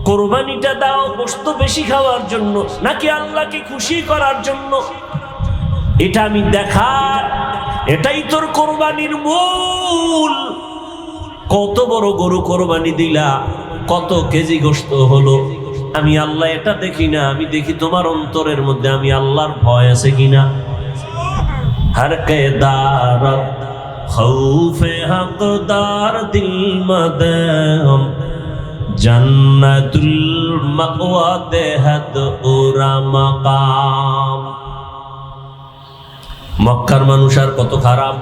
কোরবানিটা দাও গোশত বেশি খাওয়ার জন্য নাকি আল্লাহকে খুশি করার জন্য? এটা আমি দেখার, এটাই তোর কোরবানির মূল। কত বড় গরু কোরবানি দিলা, কত কেজি গোশত হলো, আমি আল্লাহ এটা দেখি না, আমি দেখি তোমার অন্তরের মধ্যে আমি আল্লাহর ভয় আছে কিনা। हर के दारत खौफे हकदार दिल मदम जन्नतुल मअवा देहत उरा मकाम। মক্কার মানুষ আর কত খারাপ,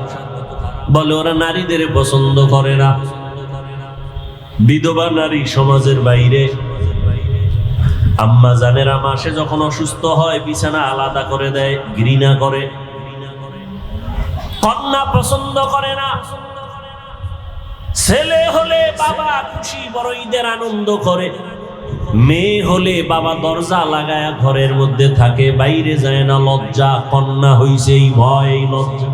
বলে ওরা নারীদের পছন্দ করে না, বিধবা নারী সমাজের বাইরে। আম্মা জানেরা মাসে যখন অসুস্থ হয় বিছানা আলাদা করে দেয়, ঘৃণা করে। কন্যা পছন্দ করে না, ছেলে হলে বাবা খুশি বড় ঈদের আনন্দ করে, মেয়ে হলে বাবা দরজা লাগায়া ঘরের মধ্যে থাকে, বাইরে যায় না, লজ্জা। কন্যা হইছে এই ভয়, এই লজ্জা।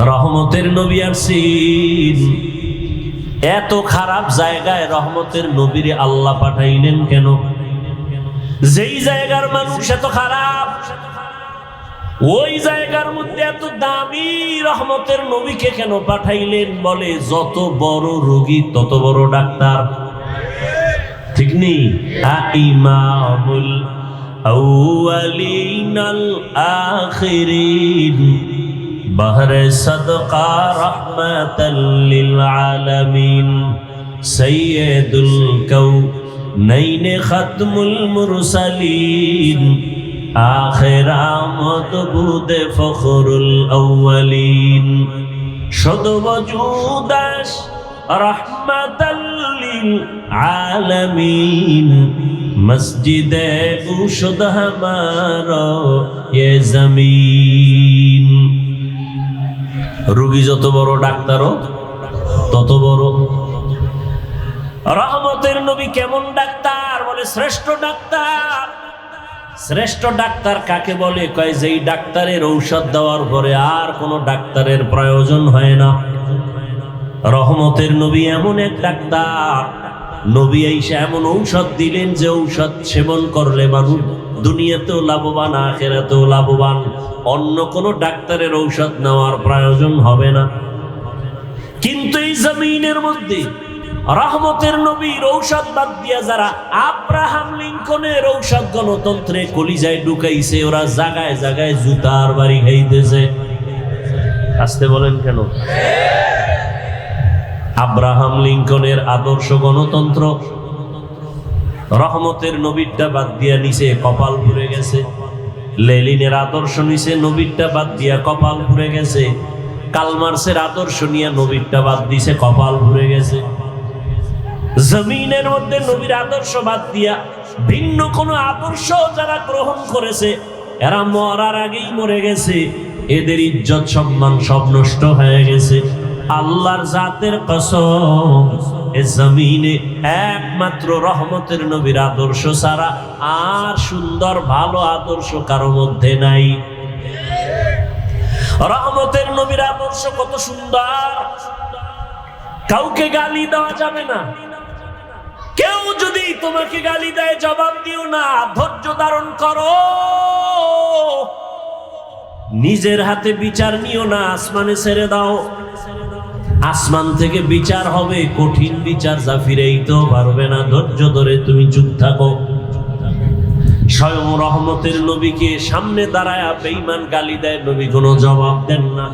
রহমতের নবী আসছেন, এত খারাপ জায়গায় রহমতের নবীরে আল্লাহ পাঠাইলেন কেন? যেই জায়গার মানুষ এত খারাপ, ওই জায়গার মধ্যে এত দামি রহমতের নবীকে কেন পাঠাইলেন? বলে যত বড় রোগী তত বড় ডাক্তার, ঠিক নেই? ইমামুল আউয়ালিন আল আখিরিন বহরে সদকা রহমাতাল লিল আলামিন সাইয়্যিদুল কাউনাইন খাতমুল মুরসালিন আখির আমদ বুদে ফখরুল আউয়ালিন শুধু ওজুদাস রহমাতাল লিল আলামিন মসজিদে উশুদ হামারা ইয়ে জমিন। রোগী যত বড় ডাক্তারও তত বড়। রহমতের নবী কেমন ডাক্তার? বলে শ্রেষ্ঠ ডাক্তার। শ্রেষ্ঠ ডাক্তার কাকে বলে? কয় যেই ডাক্তারের ঔষধ দেওয়ার পরে আর কোনো ডাক্তারের প্রয়োজন হয় না। রহমতের নবী এমন এক ডাক্তার, নবী আইসা এমন ঔষধ দিলেন যে ঔষধ সেবন করলে মানুষ দুনিয়াতেও লাভবান আখিরাতেও লাভবান। অন্য কোনো ডাক্তারের ঔষধ নেওয়ার প্রয়োজন হবে না। কিন্তু এই জমিনের মধ্যে রহমতের নবীর ঔষধ বাদ দিয়া যারা আব্রাহাম লিঙ্কনের ঔষধ গণতন্ত্রে কলিজায় ঢুকাইছে, ওরা জায়গায় জায়গায় জুতার বাড়ি খাইতেছে। আসতে বলেন কেন? আব্রাহাম লিঙ্কনের আদর্শ গণতন্ত্র রহমতের নবীরটা বাদ দিয়া নিচে কপাল পুড়ে গেছে। লেনিনের আদর্শ নিচে নবীরটা বাদ দিয়া কপাল পুড়ে গেছে। কালমার্সের আদর্শ নিয়ে নবীরটা বাদ দিছে, কপাল পুড়ে গেছে। জমিনের মধ্যে নবীর আদর্শ বাদ দিয়া ভিন্ন কোন আদর্শ যারা গ্রহণ করেছে, এরা মরার আগেই মরে গেছে। এদের ইজ্জত সম্মান সব নষ্ট হয়ে গেছে। আল্লাহর জাতের কসম, এ জমিনে একমাত্র রহমতের নবীর আদর্শ ছাড়া আর সুন্দর ভালো আদর্শ কারো মধ্যে নাই। রহমতের নবীর আদর্শ কত সুন্দর! কাউকে গালি দেওয়া যাবে না। কেউ যদি তোমাকে গালি দেয় জবাব দিও না, ধৈর্য ধারণ করো। নিজের হাতে বিচার নিও না, আসমানে ছেড়ে দাও। আসমান থেকে বিচার হবে, কঠিন বিচার, যা ফিরেইতেও পারবে না। ধৈর্য ধরে তুমি চুপ থাকো। স্বয়ং রহমতের নবীকে সামনে দাঁড়ায় বেঈমান গালি দেয়, নবী কোনো জবাব দেন না।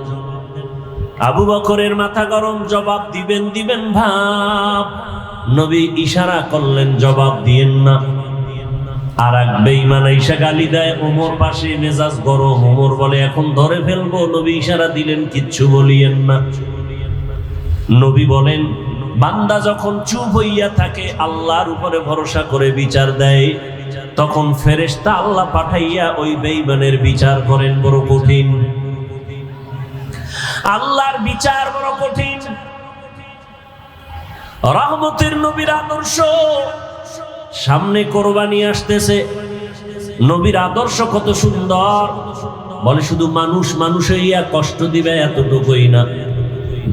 আবু বকরের মাথা গরম, জবাব দিবেন ভাব, নবী ইশারা করলেন জবাব দিয়েন না। আর এক বেঈমান আইসা গালি দেয়, ওমর পাশে, মেজাজ গরম। ওমর বলে এখন ধরে ফেলবো। নবী ইশারা দিলেন কিচ্ছু বলিয়েন না। নবী বলেন বান্দা যখন চুপ হইয়া থাকে, আল্লাহর উপরে ভরসা করে বিচার দেয়, তখন ফেরেশতা আল্লাহ পাঠাইয়া ওই বেঈমানের বিচার করেন। বড় কঠিন, আল্লাহর বিচার বড় কঠিন। রহমতের নবীর আদর্শ সামনে কোরবানি আসতেছে। নবীর আদর্শ কত সুন্দর! বলে শুধু মানুষ মানুষ হইয়া কষ্ট দিবে এতটুকুই না,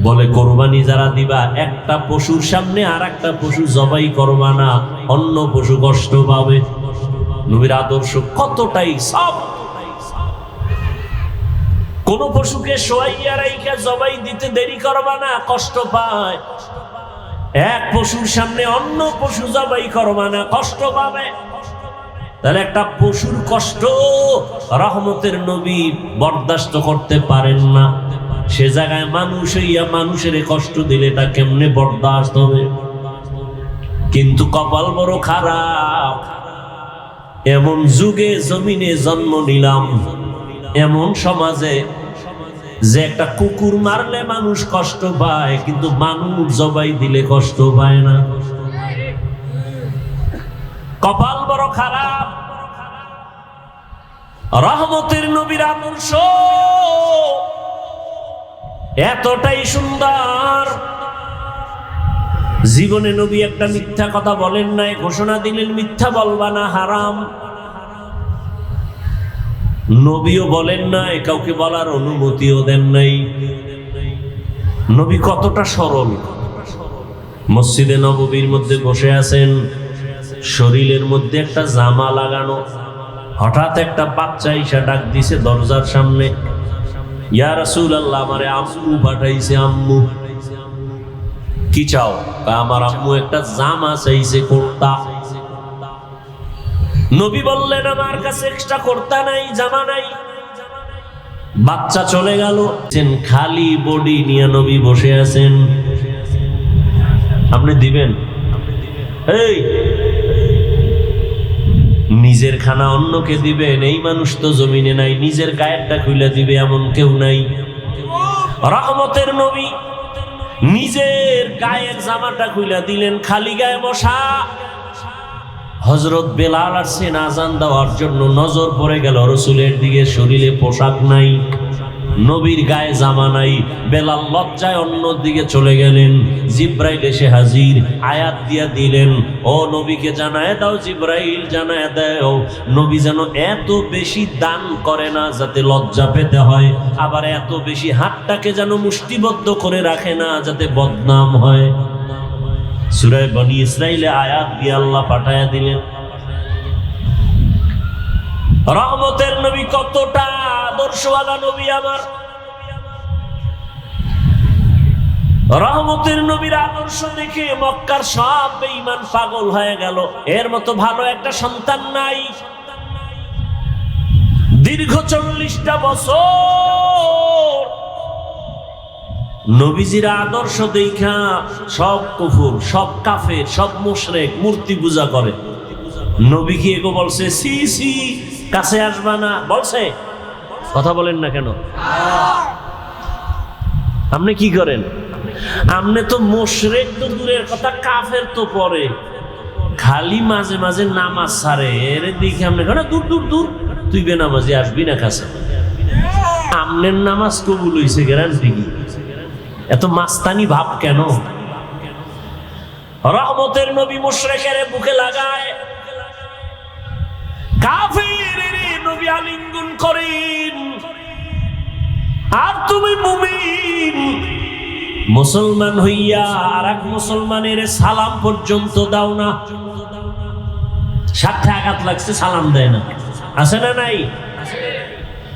বলে কোরবানি যারা দিবা একটা পশুর সামনে আর একটা পশু জবাই করবা না, অন্য পশু কষ্ট পাবে। নবীর আদর্শ কতটাই সব। কোন পশুকে শোয়াইয়া রাইখা জবাই দিতে দেরি করবা না, কষ্ট পায়। এক পশুর সামনে অন্য পশু জবাই করবা না, কষ্ট পাবে। তাহলে একটা পশুর কষ্ট রহমতের নবী বরদাস্ত করতে পারেন না, সে জায়গায় মানুষ হইয়া মানুষের কষ্ট দিলে এটা কেমনে বরদাস্ত হবে? কিন্তু কপাল বড় খারাপ, এমন যুগে জমিনে জন্ম নিলাম, এমন সমাজে যে একটা কুকুর মারলে মানুষ কষ্ট পায়, কিন্তু মানুষ জবাই দিলে কষ্ট পায় না। কপাল বড় খারাপ। রহমতের নবীর আদর্শ এতটাই সুন্দর, জীবনে নবী একটা মিথ্যা কথা বলেন নাই, ঘোষণা দিলেন মিথ্যা বলবা না, হারাম। নবীও বলেন নাই, কাউকে বলার অনুমতিও দেন নাই। নবী কতটা সরল। মসজিদে নববীর মধ্যে বসে আছেন, শরীরের মধ্যে একটা জামা লাগানো, হঠাৎ একটা বাচ্চা এসে ডাক দিছে দরজার সামনে, ইয়া রাসূলুল্লাহ, আমারে আম্মু পাঠাইছে। আম্মু কি চাও? আমার আম্মু একটা জামা চাইছে, কুর্তা। নবী বললেন আমার কাছে এক্সট্রা কুর্তা নাই, জামা নাই। বাচ্চা চলে গেল, খালি বডি নিয়ে নবী বসে আছেন। আপনি দিবেন? এই নিজের খানা অন্যকে দিবেন, এই মানুষ তো জমিনে নাই, নিজের গায়েরটা খুলে দিবে এমন কেউ নাই। রহমতের নবী নিজের গায়ের জামাটা খুলে দিলেন, খালি গায়ে বসা। হযরত বেলাল আসছেন আজান দেওয়ার জন্য, নজর পড়ে গেল রাসূলের দিকে, শরীরে পোশাক নাই, নবীর গায়ে জামা নাই। বেলাল লজ্জায় অন্য দিকে চলে গেলেন। জিব্রাইল এসে হাজির, আয়াত দিয়া দিলেন, ও নবীকে জানায় দাও, জিব্রাইল জানায় দাও, নবী যেন এত বেশি দান করে না যাতে লজ্জা পেতে হয়, আবার এত বেশি হাতটাকে যেন মুষ্টিবদ্ধ করে রাখে না যাতে বদনাম হয়। সূরা বনী ইসরাইলে আয়াত দিয়ে আল্লাহ পাঠায়া দিলেন। রহমতের নবী কতটা আদর্শওয়ালা নবী আমার। রহমতের নবীর আদর্শ দেখে মক্কার সব বেঈমান পাগল হয়ে গেল, এর মতো ভালো একটা সন্তান নাই। দীর্ঘ 40টা বছর নবীজির আদর্শ দেখা সব কুফর, সব কাফের, সব মুশরিক মূর্তি পূজা করে। নবী কি এগো বলছে সি সি কাছে আসবা না? বলছে? কথা বলেন না কেন? আপনি কি করেন? আপনি তো মুশরিক তো দূরের কথা, কাফের তো পরে, খালি মাঝে মাঝে নামাজ ছাড়ে, এর দিকে আপনি দূর দূর দূর, তুই বেনামাজি আসবি না কাছে। আমনের নামাজ কবুল হইছে গ্যারান্টি কি? এত মাস্তানি ভাব কেন? রহমতের নবী মুশরিকের বুকে লাগায়, কাফিরের নবী আলিঙ্গন করেন, আর তুমি মুমিন মুসলমান হইয়া আর এক মুসলমানের সালাম পর্যন্ত দাও না। সাথে আঘাত লাগছে, সালাম দেয় না, আছে না নাই?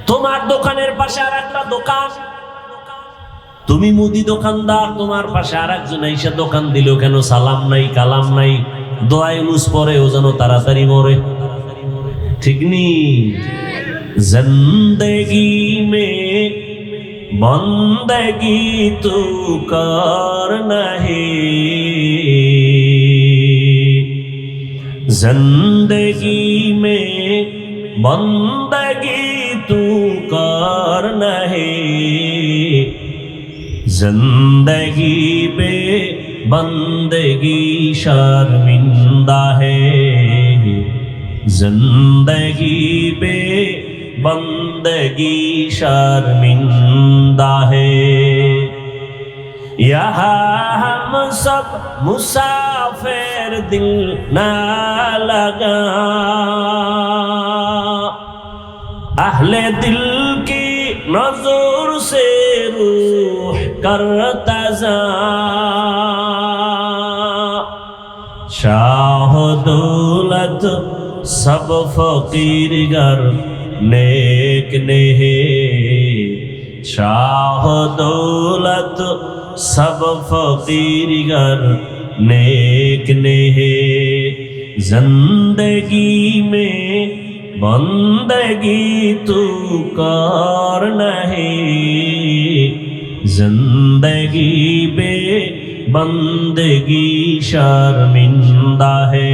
তোমার দোকানের পাশে আর একটা দোকান, তুমি মুদি দোকানদার, তোমার পাশে আর একজন এসে দোকান দিল, কেন সালাম নাই, কালাম নাই, দোয়া ইউনুস পরে ও যেন তাড়াতাড়ি মরে। ঠিক নি? জিন্দেগি মে বন্দেগি তু কর নাহি, জিন্দেগি মে বন্দেগি তু কর নাহি, जिंदगी पे बंदगी शर्मिंदा है, जिंदगी पे बंदगी शर्मिंदा है, यहाँ हम सब मुसाफिर दिल ना लगा, अहले दिल की नजर से रूह करता जा शाह दौलत सब फकीर गर नेक नेहे शाह दौलत सब फकीर गर नेक नेहे जिंदगी में बंदगी तू कर नहीं जिंदगी बे बंदगी शर्मिंदा है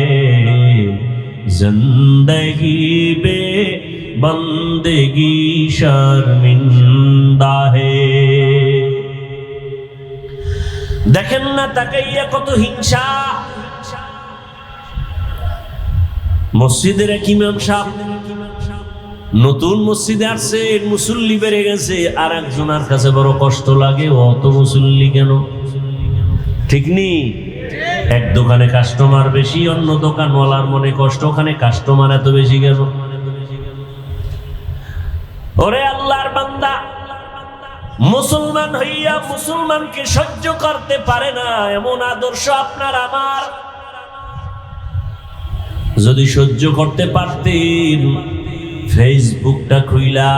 जिंदगी बे बंदगी शर्मिंदा है देखें ना ताकाइया कत हिंसा মসজিদের এক ইমাম সাহেব নতুন মসজিদে আসছে মুসল্লি বেড়ে গেছে আর একজনের কাছে বড় কষ্ট লাগে অত মুসল্লি কেন ঠিক নেই এক দোকানে কাস্টমার বেশি অন্য দোকানওয়ালার মনে কষ্ট ওখানে কাস্টমার এত বেশি কেন ওরে আল্লাহর বান্দা মুসলমান হইয়া মুসলমানকে সহ্য করতে পারে না এমন আদর্শ আপনার আমার যদি সহ্য করতে পারতেন ফেসবুকটা খুইলা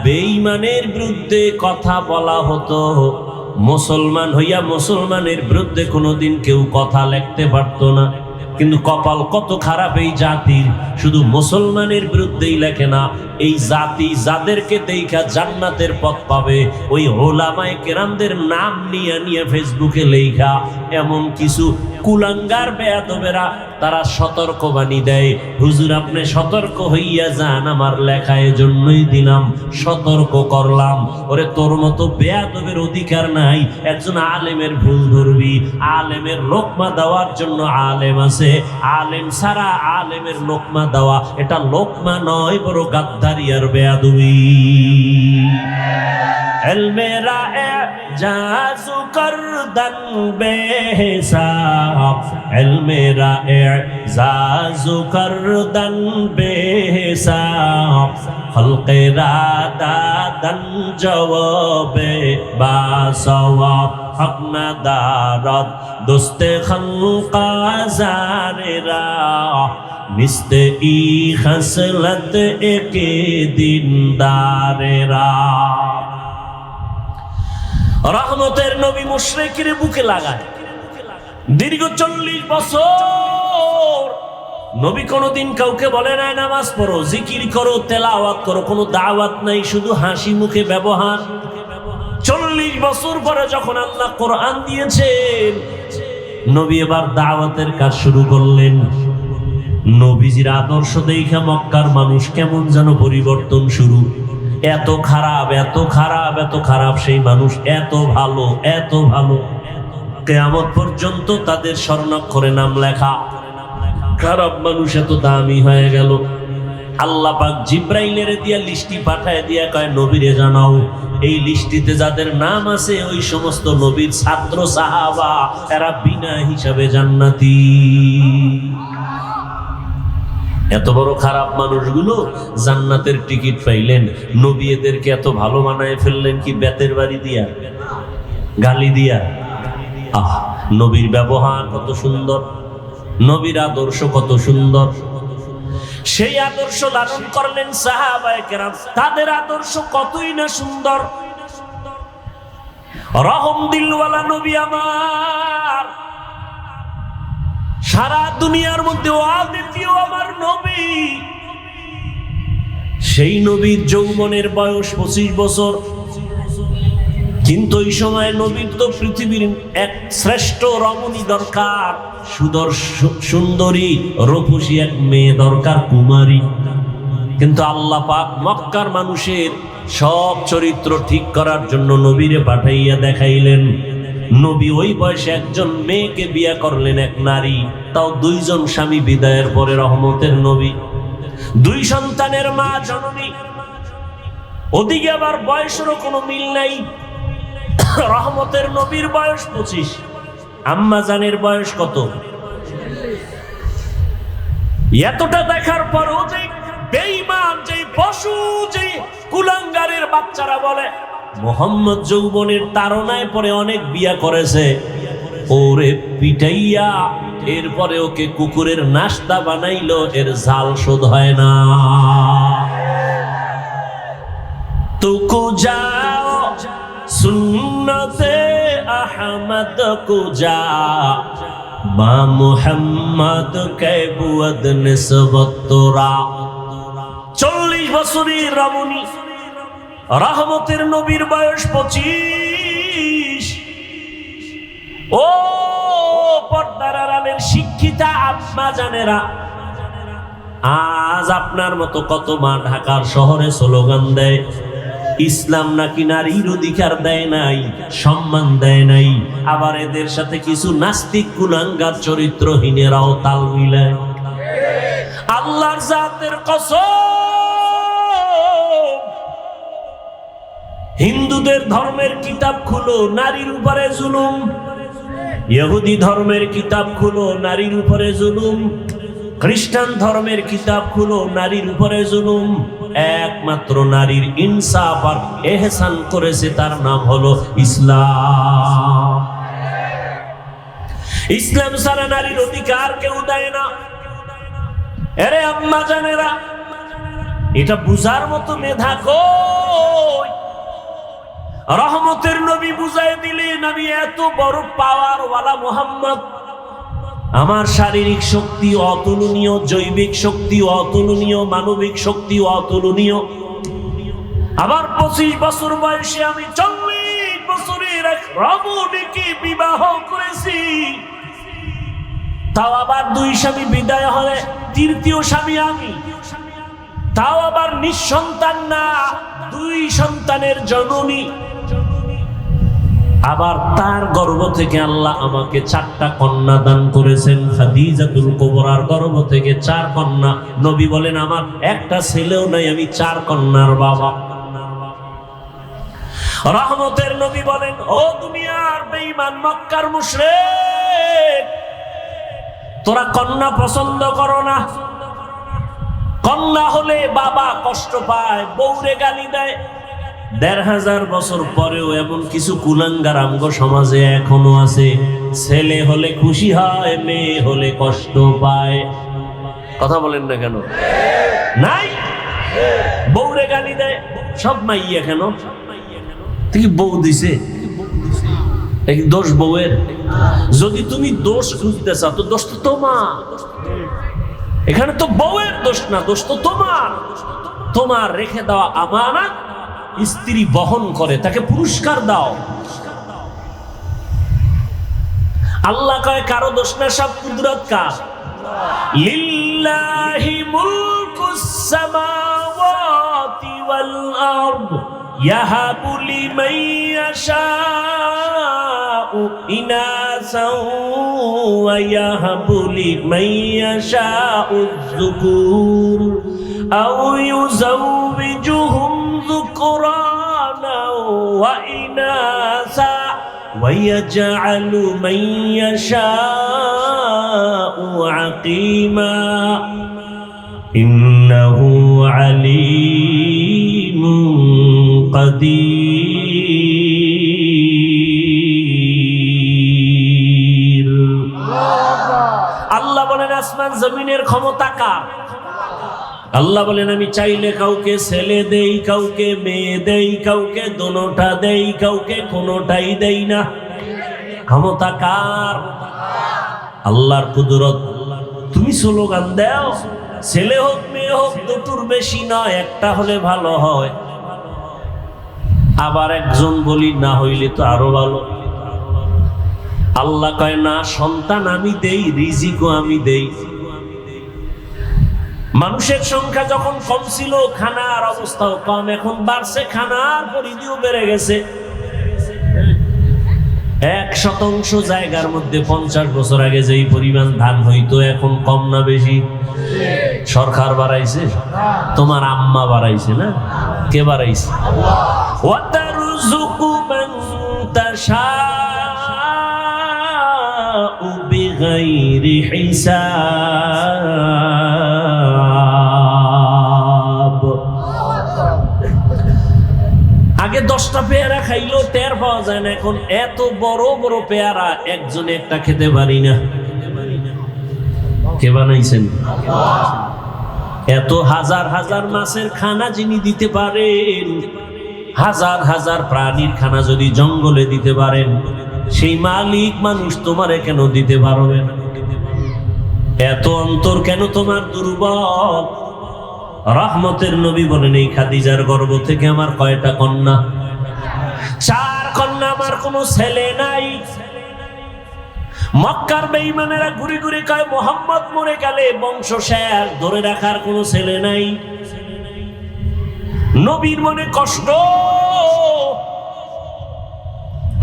বেঈমানের বিরুদ্ধে কথা বলা হতো মুসলমান হইয়া মুসলমানের বিরুদ্ধে কোনোদিন কেউ কথা লিখতে পারতো না কিন্তু কপাল কত খারাপ এই জাতির শুধু মুসলমানের বিরুদ্ধেই লেখে না এই জাতি যাদেরকে দেখা জান্নাতের পথ পাবে ওই ওলামায়ে কেরামদের নাম নিয়ে নিয়ে ফেসবুকে লেখা এমন কিছু কুলাঙ্গার বেয়াদবেরা তারা সতর্কবাণী দেয় হুজুর আপনি সতর্ক হইয়া যান আমার লেখা এজন্যই দিলাম সতর্ক করলাম ওরে তোর মতো বেয়াদবের অধিকার নাই একজন আলেমের ভুল ধরবি আলেমের লোকমা দেওয়ার জন্য আলেম আছে আলেম ছাড়া আলেমের লোকমা দেওয়া এটা লোকমা নয় বড় গাদ্দারি আর বেয়াদবি এলমেরা জাজু করদন বেহিসাব এলমেরা জাজু করদন বেহিসাব খলকেরা দাদন জওয়াবে বাসওয়াব হক না দারদ দোস্তে খলকা জারেরা নিস্তে ই খসলত একে দিনদারেরা রহমতের নবী মুশরিকের বুকে লাগায় দীর্ঘ 40 বছর নবী কোনদিন কাউকে বলে নাই নামাজ পড়ো জিকির করো তেলাওয়াত করো কোনো দাওয়াত নাই শুধু হাসি মুখে ব্যবহার 40 বছর পরে যখন আল্লাহ কোরআন দিয়েছেন নবী এবার দাওয়াতের কাজ শুরু করলেন নবীজির আদর্শ দেখে মক্কার মানুষ কেমন যেন পরিবর্তন শুরু এত খারাপ এত খারাপ এত খারাপ সেই মানুষ এত ভালো কিয়ামত পর্যন্ত তাদের স্বর্ণাক্ষরে নাম লেখা খারাপ মানুষ এত দামি হয়ে গেল আল্লাহ পাক জিব্রাইলের দিয়া লিস্টি পাঠায় দিয়া কয় নবীরে জানাও এই লিস্টিতে যাদের নাম আছে ওই সমস্ত নবীর ছাত্র সাহাবা এরা বিনা হিসাবে জান্নাতি এত বড় খারাপ মানুষগুলো জান্নাতের টিকিট পাইলেন নবী এদেরকে এত ভালো বানায় ফেললেন কি বেতের বাড়ি দিয়া গালি দিয়া নবীর ব্যবহার কত সুন্দর নবীর আদর্শ কত সুন্দর সেই আদর্শ লালন করলেন সাহাবায়ে কেরাম তাদের আদর্শ কতই না সুন্দর রহম দিলওয়ালা নবী আমার সারা দুনিয়ার মধ্যে অদ্বিতীয় আমার নবী সেই নবীর যৌবনের বয়স 25 বছর কিন্তু এই সময় নবীর তো পৃথিবীর এক শ্রেষ্ঠ রমণী দরকার সুন্দরী রূপসী এক মেয়ে দরকার কুমারী কিন্তু আল্লাহ পাক মক্কার মানুষের সব চরিত্র ঠিক করার জন্য নবীরে পাঠাইয়া দেখাইলেন নবী ওই বয়সে একজন মেয়েকে বিয়ে করলেন এক নারী তাও 2 জন স্বামী বিদায়ের পরে রহমতের নবী 2 সন্তানের মা জননী ওদিকে আবার বয়সেরও কোনো মিল নাই রহমতের নবীর বয়স 25 আম্মা জানের বয়স কত এতটা দেখার পরও যে বেঈমান যে পশু যে কুলাঙ্গারের বাচ্চারা বলে মোহাম্মদ যৌবনের তাড়নায় পরে অনেক বিয়া করেছে, ওরে পিটাইয়া এরপরে ওকে কুকুরের নাস্তা বানাইলো, এর জাল শোধ হয় না। তুকু যাও সুন্নতে আহমদ কুজা বা মুহাম্মদ কে বুয়দ নিসবত তোরা। 40 বছরের রমণী, রহমতের নবীর বয়স 25। ও পর্দার আড়ালের শিক্ষিতা আম্মা জানেরা, আজ আপনার মতো কত মা ঢাকার শহরে স্লোগান দেয় ইসলাম নাকি নারীর অধিকার দেয় নাই, সম্মান দেয় নাই, আবার এদের সাথে কিছু নাস্তিক কুলাঙ্গার চরিত্রহীনেরাও তাল মিলায়। আল্লাহর জাতের কসম, হিন্দুদের ধর্মের কিতাব খুলো, নারীর উপরে জুলুম। ইহুদি ধর্মের কিতাব খুলো, নারীর উপরে জুলুম। খ্রিস্টান ধর্মের কিতাব খুলো, নারীর উপরে জুলুম। একমাত্র নারীর ইনসাফ আর এহসান করেছে, তার নাম হলো ইসলাম। ইসলাম ছাড়া নারীর অধিকার কেউ দেয় না। আরে আম্মা জানেরা, এটা বুঝার মতো মেধা কই? রহমতের নবী বুঝাই দিলেন আমি এত বড় পাওয়ার ওয়ালা মুহাম্মদ, আমার শারীরিক শক্তি অতুলনীয়, জৈবিক শক্তি অতুলনীয়, মানবিক শক্তি অতুলনীয়। আবার 25 বছর বয়সে আমি 40 বছরের এক রমণীকে বিবাহ করেছি, তাও আবার 2 স্বামী বিদায় হলে 3য় স্বামী আমি, তাও আবার নিঃসন্তান না, 2 সন্তানের জননী। আবার তার গর্ভ থেকে আল্লাহ আমাকে 4টা কন্যা দান করেছেন। খাদিজাতুল কুবরার গর্ভ থেকে 4 কন্যা। নবী বলেন আমার একটা ছেলেও নাই, আমি 4 কন্যার বাবা। রহমতের নবী বলেন, ও দুনিয়ার বেঈমান মক্কার মুশরিক, তোরা কন্যা পছন্দ করো না। কন্যা হলে বাবা কষ্ট পায়, বউরে গালি দেয়। 1500 বছর পরেও এমন কিছু কুলাঙ্গার আমগো সমাজে এখনো আছে, ছেলে হলে খুশি হয়, মেয়ে হলে কষ্ট পায়। কথা বলেন না কেন? নাই, বউরে গালি দেয়। সব মাইয়া কেন? তুই বউ দিছে, দোষ বউয়ের। যদি তুমি দোষ খুঁজতে চাও তো দোষ তো তোমার, এখানে তো বউয়ের দোষ না, দোষ তো তোমার। তোমার রেখে দেওয়া আমানত স্ত্রী বহন করে, তাকে পুরস্কার দাও। আল্লাহ কয় কারো দোষ না, সব কুদরত কার। লিল্লাহি মুলকুস সামাওয়াতি ওয়াল আরদ ইয়াহাবু লিমান ইয়াশাউ ইনাসাও ওয়া ইয়াহাবু লিমান ইয়াশাউ যুকুর আও ইউযাওবিজুহুম যুকরানা ওয়া ইনাসা وَيَجْعَلُ مَن يَشَاءُ عَقِيمًا إِنَّهُ عَلِيمٌ قدير। আল্লাহ বলেন আসমান জমিনের ক্ষমতা কার? আল্লাহ বলেন আমি চাইলে কাউকে ছেলে দেই, কাউকে মেয়ে দেই, কাউকে দোনোটা দেই, কাউকে কোনোটাই দেই না। ক্ষমতা কার? আল্লাহর কুদরত। তুমি স্লোগান দাও, ছেলে হোক মেয়ে হোক, দুটোর বেশি নয়, একটা হলে ভালো হয়। আবার একজন বলি না হইলে তো আরো ভালো। আল্লাহ কয় না, সন্তান আমি দেই, রিজিকও আমি দেই। মানুষের সংখ্যা যখন কম ছিল, খানার অবস্থাও কম, এখন বাড়ছে, খানার পরিধিও বেড়ে গেছে। 1% জায়গার মধ্যে 50 বছর আগে যেই পরিমাণ ধান হইতো, এখন কম না বেশি? সরকার বাড়াইছে? তোমার আম্মা বাড়াইছে না? কে বাড়াইছে? ওয়াতারযুকু মান তাশাউ বিগাইরি হিসাব। আগে আগে 10টা পেয়ারা খাইলো টের পাওয়া যায় না, এখন এত বড় বড় পেয়ারা একজনে একটা খেতে পারি না। কে বানাইছেন? এত হাজার হাজার মাছের খানা যিনি দিতে পারেন, হাজার হাজার প্রাণীর খানা যদি জঙ্গলে দিতে পারেন, সেই মালিক মানুষ তোমারে কেন দিতে পারবে না? এত অন্তর কেন তোমার দুর্বল? রহমতের নবী বলেন, এই খাদিজার গর্ভ থেকে আমার কয়টা কন্যা? 4 কন্যা, আমার কোনো ছেলে নাই। মক্কার বেঈমানেরা ঘুরে ঘুরে কয় মুহাম্মদ মরে গেলে বংশ শেষ, ধরে রাখার কোনো ছেলে নাই। নবীর মনে কষ্ট।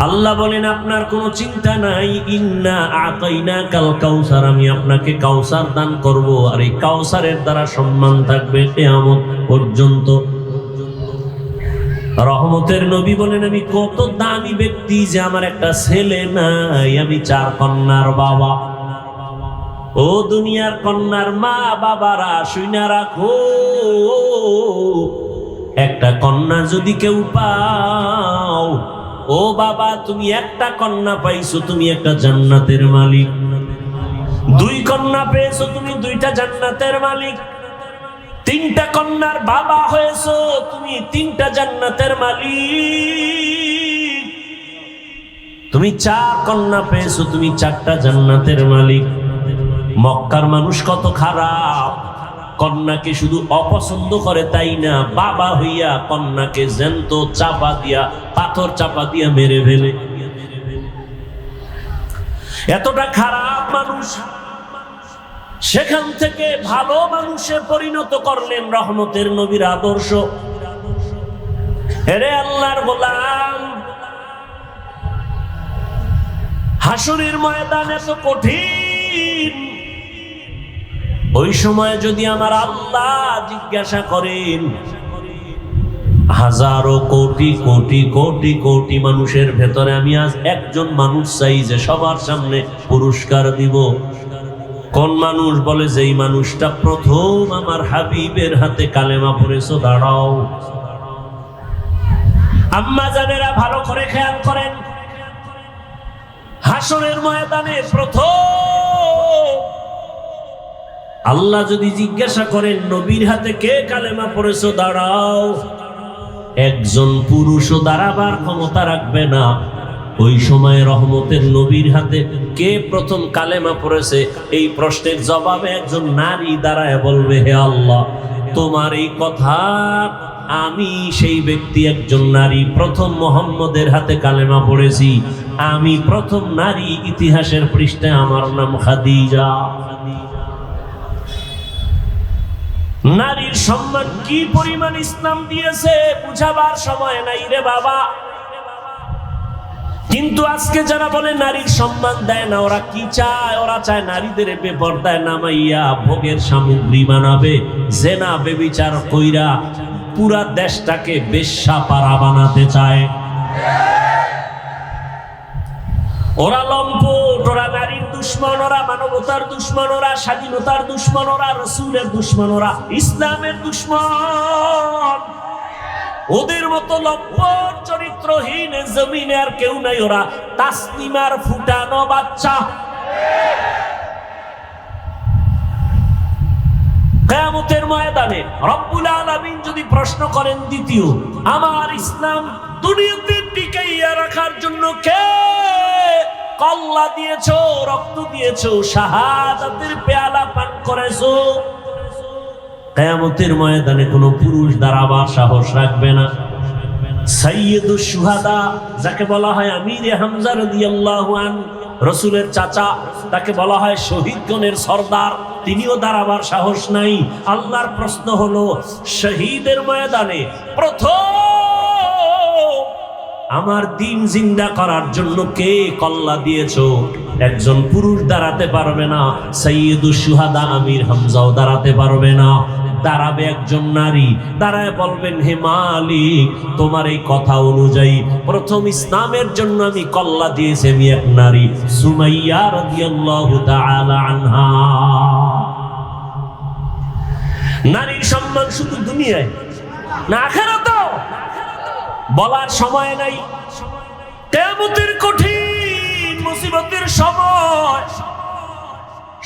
আল্লাহ বলেন, আপনার কোনো চিন্তা নাই, ইন্না আতাইনাকাল কাউসার, আমি আপনাকে কাউসার দান করব, আর এই কাউসারের দ্বারা সম্মান থাকবে কিয়ামত পর্যন্ত। রহমতের নবী বলেন, আমি কত দামি ব্যক্তি যে আমার একটা ছেলে নাই, আমি 4 কন্যার বাবা। ও দুনিয়ার কন্যার মা বাবারা, শুইনা রাখো, একটা কন্যা যদি কেউ পাও, ও বাবা তুমি একটা কন্যা পাইছো, তুমি একটা জান্নাতের মালিক। 2 কন্যা পেয়েছো, তুমি 2টা জান্নাতের মালিক। 3টা কন্যার বাবা হয়েছো, তুমি 3টা জান্নাতের মালিক। তুমি 4 কন্যা পেয়েছো, তুমি 4টা জান্নাতের মালিক। মক্কার মানুষ কত খারাপ, কন্যাকে শুধু অপছন্দ করে তাই না, বাবা হইয়া কন্যাকে জ্যান্ত চাপা দিয়া, পাথর চাপা দিয়া মেরে ফেলে। এতটা খারাপ মানুষ, সেখান থেকে ভালো মানুষে পরিণত করলেন রহমতের নবীর আদর্শ। হেরে আল্লাহর গোলাম, হাসরের ময়দান এত কঠিন, ওই সময় যদি আমার আল্লাহ জিজ্ঞাসা করেন, হাজারো কোটি কোটি কোটি কোটি মানুষের ভেতরে আমি আজ একজন মানুষ চাই যে সবার সামনে পুরস্কার দিব, কোন মানুষ? বলে, যেই মানুষটা প্রথম আমার হাবিবের হাতে কালেমা পড়েছো, দাঁড়াও। আম্মা জানেরা ভালো করে খেয়াল করেন, হাসরের ময়দানে প্রথম আল্লাহ যদি জিজ্ঞাসা করেন, নবীর হাতে কে কালেমা পড়েছো, দাঁড়াও, একজন পুরুষও দাঁড়াবার ক্ষমতা রাখবে না। ওই সময় রহমতের নবীর হাতে কে প্রথম কালেমা পড়েছে, এই প্রশ্নের জবাবে একজন নারী দাঁড়ায় বলবে, হে আল্লাহ, তোমার এই কথা, আমি সেই ব্যক্তি, একজন নারী, প্রথম মুহাম্মদের হাতে কালেমা পড়েছি, আমি প্রথম নারী ইতিহাসের পৃষ্ঠায়, আমার নাম খাদিজা। নারীর সম্মান কি পরিমাণ ইসলাম দিয়েছে বুঝাবার সময় নাই রে বাবা। কিন্তু আজকে যারা বলে নারীর সম্মান দেয় না, ওরা কি চায়? ওরা চায় নারীদের বেপরদায় নামাইয়া ভোগের সামগ্রী বানাবে, জেনা বেবিচার কইরা পুরা দেশটাকে বেশ্যাপাড়া বানাতে চায়। ওরা লম্পট, ওরা নারীর দুশ্মন, ওরা মানবতার দুশ্মন, ওরা স্বাধীনতার দুশ্মন, ওরা রসুলের দুশ্মন, ওরা ইসলামের দুশ্মন। ওদের মতো লম্পট চরিত্রহীন জমিনে আর কেউ নাই, ওরা তাসলিমার ফুটানো বাচ্চা। কিয়ামতের ময়দানে রব্বুল আলামিন যদি প্রশ্ন করেন, দ্বিতীয়, আমার ইসলাম দুনিয়াতে টিকাইয়া রাখার জন্য কে কল্লা দিয়েছো, রক্ত দিয়েছো, শাহাদাতের পেয়ালা পান করেছো? কিয়ামতের ময়দানে কোনো পুরুষ দাঁড়াবার সাহস রাখবে না। সাইয়্যিদুশ শুহাদা, যাকে বলা হয় আমিরে হামজা রাদিয়াল্লাহু আনহু, রাসূলের চাচা, তাকে বলা হয় শহীদগণের সরদার, তিনিও দাঁড়াবার সাহস নাই। আল্লাহর প্রশ্ন হলো, শহীদের ময়দানে প্রথম আমার দিন জিন্দা করার জন্য কে কল্লা দিয়েছো? একজন পুরুষ দাঁড়াতে পারবে না, সাইয়্যিদুশ শুহাদা আমির হামজাও দাঁড়াতে পারবে না। দাঁড়াবে একজন নারী, দাঁড়ায় বলবেন, হে মালিক, তোমার এই কথা অনুযায়ী প্রথম ইসলামের জন্য আমি কল্লা দিয়েছি আমি এক নারী, সুমাইয়া রাদিয়াল্লাহু তাআলা আনহা। নারীর সম্মান শুধু দুনিয়ায় না, আখিরাতেও। বলার সময় নাই। কিয়ামতের কঠিন মুসিবতের সময়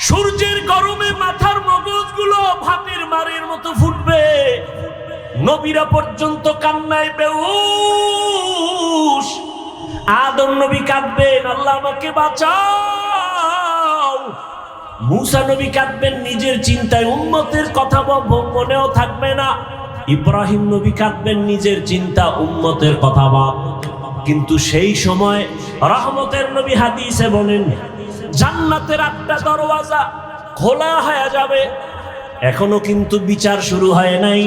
সূর্যের গরমে মাথার মগজগুলো ভাতের মারের মতো ফুটবে। নবীরা পর্যন্ত কান্নায় বেহুশ। আদম নবী কাঁদবেন, আল্লাহ আমাকে বাঁচাও। মুসা নবী কাঁদবেন নিজের চিন্তায়, উম্মতের কথা মনেও থাকবে না। ইব্রাহিম নবী কাঁদবেন নিজের চিন্তা, উম্মতের কথা ভাব। কিন্তু সেই সময় রহমতের নবী হাদিসে বলেন, জান্নাতের 8টা দরওয়াজা খোলা হয়ে যাবে। এখনো কিন্তু বিচার শুরু হয় নাই।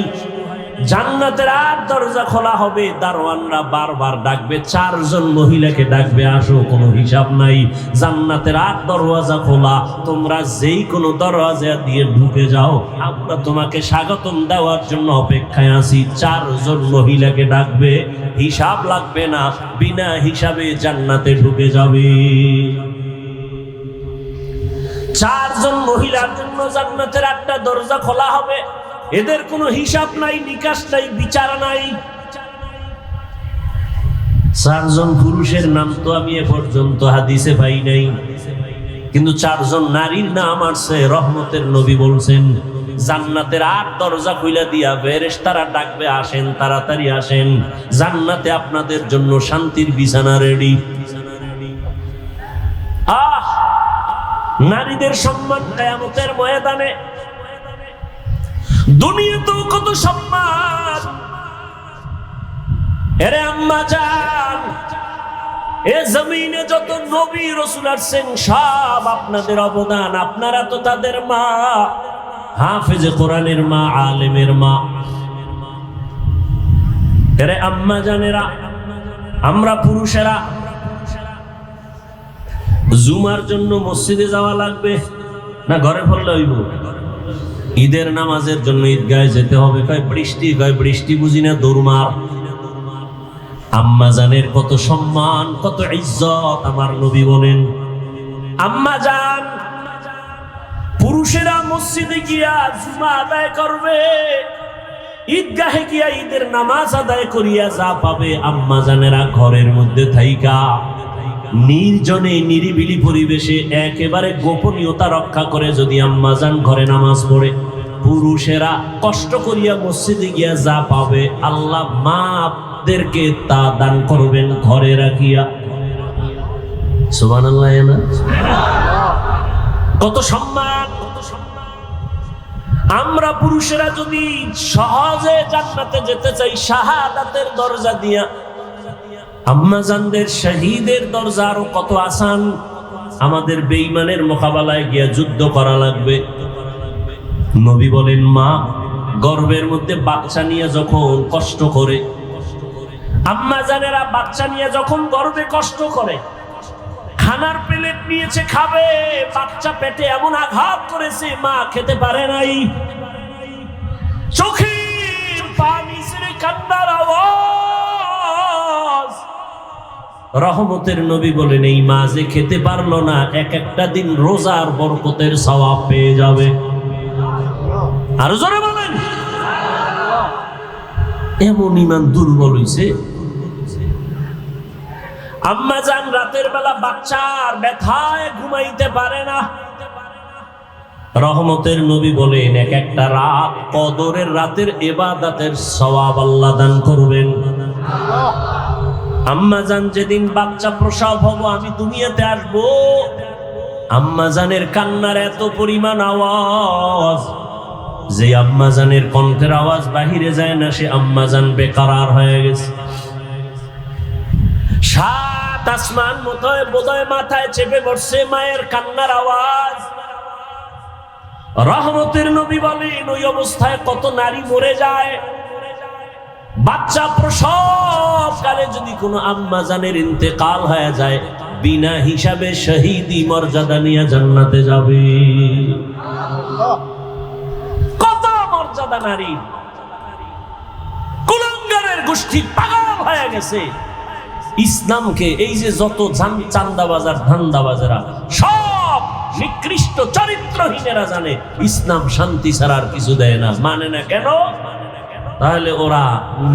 জান্নাতের 8 দরজা খোলা হবে। দারোয়ানরা বারবার ডাকবে, 4 জন মহিলাকে ডাকবে, আসো, কোনো হিসাব নাই। জান্নাতের 8 দরওয়াজা খোলা, তোমরা যেই কোনো দরওয়াজা দিয়ে ঢুকে যাও, আমরা তোমাকে স্বাগতম দেওয়ার জন্য অপেক্ষায় আছি। 4 জন মহিলাকে ডাকবে, হিসাব লাগবে না, বিনা হিসাবে জান্নাতে ঢুকে যাবে। 4 জন মহিলার জন্য জান্নাতের 8টা দরজা খোলা হবে। এদের কোনো হিসাব নাই, নিকাশ নাই, বিচার নাই। 4 জন পুরুষের নাম তো আমি এ পর্যন্ত হাদিসে পাই নাই, কিন্তু 4 জন নারীর নাম আসছে। রহমতের নবী বলছেন, জান্নাতের 8 দরজা খুলে দিয়া ফেরেশতারা ডাকবে, আসেন, তাড়াতাড়ি আসেন, জান্নাতে আপনাদের জন্য শান্তির বিছানা রেডি। নারীদের সম্মান কিয়ামতের ময়দানে। দুনিয়াতেও কত সম্মান। এরে আম্মা জান, এ জমিনে যত নবী রাসূল আসছেন সব আপনাদের অবদান। আপনারা তো তাদের মা, হাফেজে কোরআনের মা, আলেমের মা। এরে আম্মা জানেরা, আমরা পুরুষেরা জুমার জন্য মসজিদে যাওয়া লাগবে না ঘরে পড়লে হইব? ঈদের নামাজের জন্য ঈদগাহে যেতে হবে। কয় বৃষ্টি বুঝি না, দৌড়মার। আম্মা জানের কত সম্মান, কত ইজ্জত। আমার নবী বলেন, আম্মা জান, পুরুষেরা মসজিদে গিয়া জুমা আদায় করবে, ঈদগাহে গিয়া ঈদের নামাজ আদায় করিয়া যা পাবে, আম্মা জানেরা ঘরের মধ্যে থাইকা নির্জনে নিরিবিলি পরিবেশে একেবারে গোপনীয়তা রক্ষা করে যদি আম্মাজান ঘরে নামাজ পড়ে, পুরুষেরা কষ্ট করিয়া মসজিদে গিয়া যা পাবে, আল্লাহ মাদেরকে তা দান করবেন ঘরে রাখিয়া। সুবহানাল্লাহ। কত সম্মান। আমরা পুরুষেরা যদি সহজে জান্নাতে যেতে চাই শাহাদাতের দরজা দিয়া, আম্মাজানদের শহীদের দরজা আরো কত আসান। আমাদের বেঈমানের মোকাবেলায় গিয়া যুদ্ধ করা লাগবে। নবী বলেন, মা গর্ভের মধ্যে বাচ্চা নিয়ে যখন কষ্ট করে, আম্মাজানেরা বাচ্চা নিয়ে যখন গর্ভে কষ্ট করে, খানার প্লেট নিয়েছে খাবে, বাচ্চা পেটে এমন আঘাত করেছে মা খেতে পারে নাই, চোখের পানি ছেড়ে কান্নার আওয়াজ। রহমতের নবী বলেন, এই মা যে খেতে পারলো না, একটা দিন রোজার বরকতের সওয়াব পেয়ে যাবে। আর জোরে বলেন। এমন ইমান দুর্বল হইছে। আম্মা জান রাতের বেলা বাচ্চার ব্যথায় ঘুমাইতে পারে না। রহমতের নবী বলেন, একটা রাত কদরের রাতের ইবাদতের সওয়াব আল্লাহ দান করবেন। আম্মা জান যেদিন বাচ্চা প্রসব হবো, আমি দুনিয়াতে আসবো, আম্মা জানের কান্নার এত পরিমাণ আওয়াজ যে আম্মা জানের কণ্ঠের আওয়াজ বাহিরে যায় না, সে আম্মা জান বেকরার হয়ে গেছে। 7 আসমান বোধহয় মাথায় চেপে বসছে মায়ের কান্নার আওয়াজ। রহমতের নবী বলেন, ওই অবস্থায় কত নারী মরে যায়। বাচ্চা প্রসব কালে যদি কোনো আম্মা জানের ইন্তেকাল হয়ে যায়, বিনা হিসাবে শহীদি মর্যাদা নিয়ে জান্নাতে যাবে। কত মর্যাদা নারী। কুলাঙ্গারের গোষ্ঠী পাগল হয়ে গেছে ইসলামকে। এই যে যত চান্দাবাজার ধান্দাবাজারা সব নিকৃষ্ট চরিত্রহীনেরা জানে ইসলাম শান্তি ছাড়ার কিছু দেয় না, মানে না কেন? তাহলে ওরা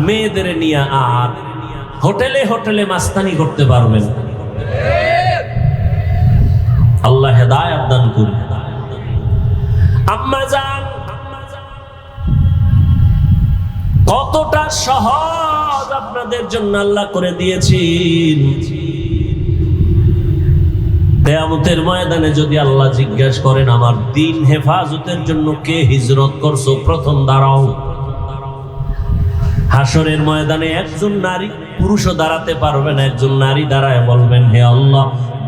মেয়েদের নিয়ে আর হোটেলে হোটেলে মাস্তানি করতে পারবেন। আল্লাহ হেদায়েত দান করুন। আম্মা জান, কতটা সহজ আপনাদের জন্য আল্লাহ করে দিয়েছেন। কিয়ামতের ময়দানে যদি আল্লাহ জিজ্ঞাসা করেন আমার দ্বীন হেফাজতের জন্য কে হিজরত করছো, প্রথম দাঁড়াও। হাসরের ময়দানে একজন নারী পুরুষও দাঁড়াতে পারবে না, একজন নারী দাঁড়ায় বলবেন হে আল্লাহ,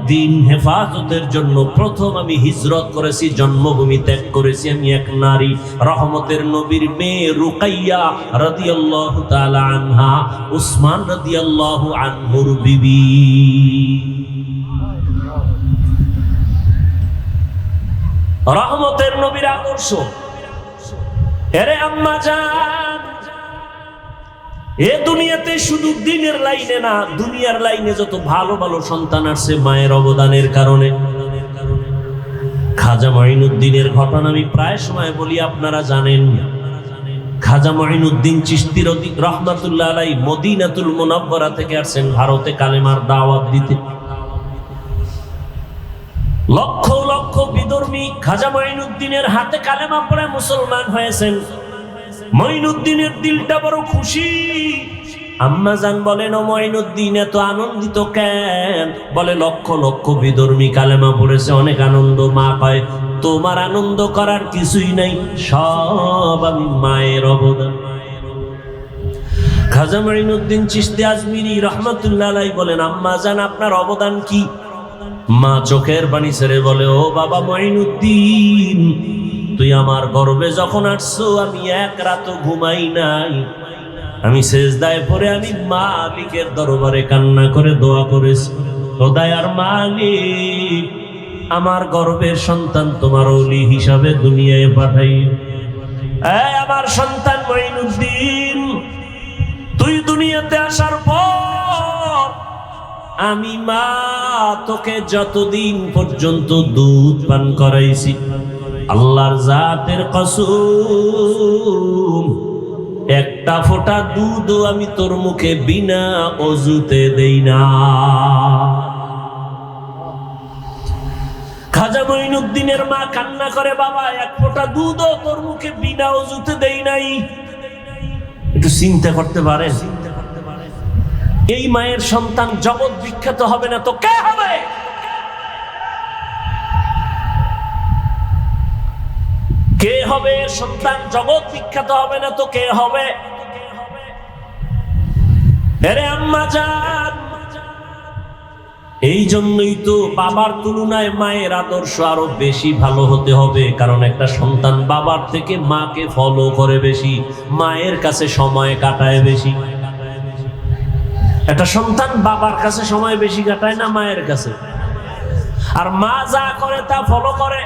দ্বীন হেফাজতের জন্য প্রথম আমি হিজরত করেছি, জন্মভূমি ত্যাগ করেছি, আমি এক নারী। রহমতের নবীর মেয়ে রুকাইয়া রাদিয়াল্লাহু তাআলা আনহা, উসমান রাদিয়াল্লাহু আনহুর বিবি। রহমতের নবীর আদর্শ। এরে আম্মা জান, এ দুনিয়াতে শুধু দ্বীনের লাইনে না, দুনিয়ার লাইনে যত ভালো ভালো সন্তান আসছে মায়ের অবদানের কারণে। খাজা মঈনুদ্দিনের ঘটনা আমি প্রায় সময় বলি, আপনারা জানেন। খাজা মঈনুদ্দিন চিশতি রাহমাতুল্লাহ আলাইহি মদিনাতুল মুনাওয়ারা থেকে আসছেন ভারতে কালেমার দাওয়াত দিতে। লক্ষ লক্ষ বিধর্মী খাজা মঈনুদ্দিনের হাতে কালেমা পড়ে মুসলমান হয়েছেন। মঈনুদ্দিনের দিলটা বড় খুশি। আম্মা জান বলেন, ও মঈনুদ্দিন এত আনন্দিত কেন? বলে লক্ষ লক্ষ বিধর্মী কালেমা পড়েছে, অনেক আনন্দ। মা কয় তোমার আনন্দ করার কিছুই নাই, সব আমি মায়ের অবদান। খাজা মঈনুদ্দিন চিশতি আজমিরি রাহমাতুল্লাহ আলাইহি বলেন, আম্মা জান আপনার অবদান কি? মা চোখের পানি ছেড়ে বলে, ও বাবা মঈনুদ্দিন, তুই আমার গর্বে যখন আসছো আমি এক রাতও ঘুমাই নাই। আমি সেজদায় পড়ে আমি মালিকের দরবারে কান্না করে দোয়া করেছি, ও দয়ার মালিক, আমার গর্বের সন্তান তোমার ওলি হিসাবে দুনিয়ায় পাঠাই। আমার সন্তান মঈনুদ্দিন, তুই দুনিয়াতে আসার পর আমি মা তোকে যতদিন পর্যন্ত দুধ পান করাইছি, আল্লাহর জাতের কসম, একটা ফোঁটা দুধও আমি তোর মুখে বিনা অজুতে দেই না। খাজা মঈনুদ্দিনের মা কান্না করে, বাবা এক ফোঁটা দুধও তোর মুখে বিনা অজুতে দেই নাই। একটু চিন্তা করতে পারেন, এই মায়ের সন্তান জগৎ বিখ্যাত হবে না তো কে হবে? কে হবে? সন্তান জগৎ বিখ্যাত হবে না তো কে হবে? আরে আম্মা জান, এই জন্যই তো বাবার তুলনায় মায়ের আদর্শ আরো বেশি ভালো হতে হবে। কারণ একটা সন্তান বাবার থেকে মাকে ফলো করে বেশি, মায়ের কাছে সময় কাটায় বেশি। একটা সন্তান বাবার কাছে সময় বেশি কাটায় না মায়ের কাছে? আর মা যা করে তা ফলো করে।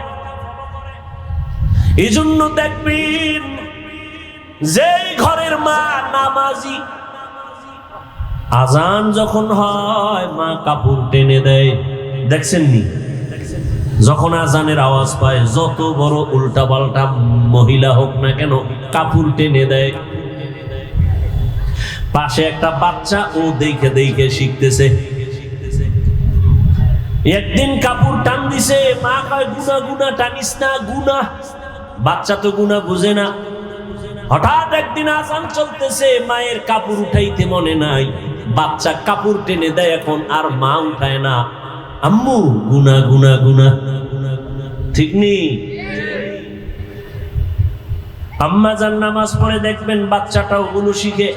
এই জন্য দেখবেন যেই ঘরের মা নামাজি, আজান যখন হয় মা কাপড় টেনে দেয়। দেখছেন নি? যখন আজানের আওয়াজ পায় যত বড় উল্টা পাল্টা মহিলা হোক না কেন কাপড় টেনে দেয়। পাশে একটা বাচ্চা ও দেখে দেখে শিখতেছে। একদিন কাপড় টান দিছে, মা কয় গুনা গুনা টানিস না, গুনা। বাচ্চা তো গুনা বুঝে না। হঠাৎ একদিন আজান চলতেছে, মায়ের কাপড় উঠাইতে মনে নাই, বাচ্চা কাপড় টেনে দেয়, এখন আর মা উঠায় না। আম্মু গুনা গুনা গুনা, ঠিক নেই? আম্মা জান নামাজ পড়ে দেখবেন বাচ্চাটাও গুলো শিখে।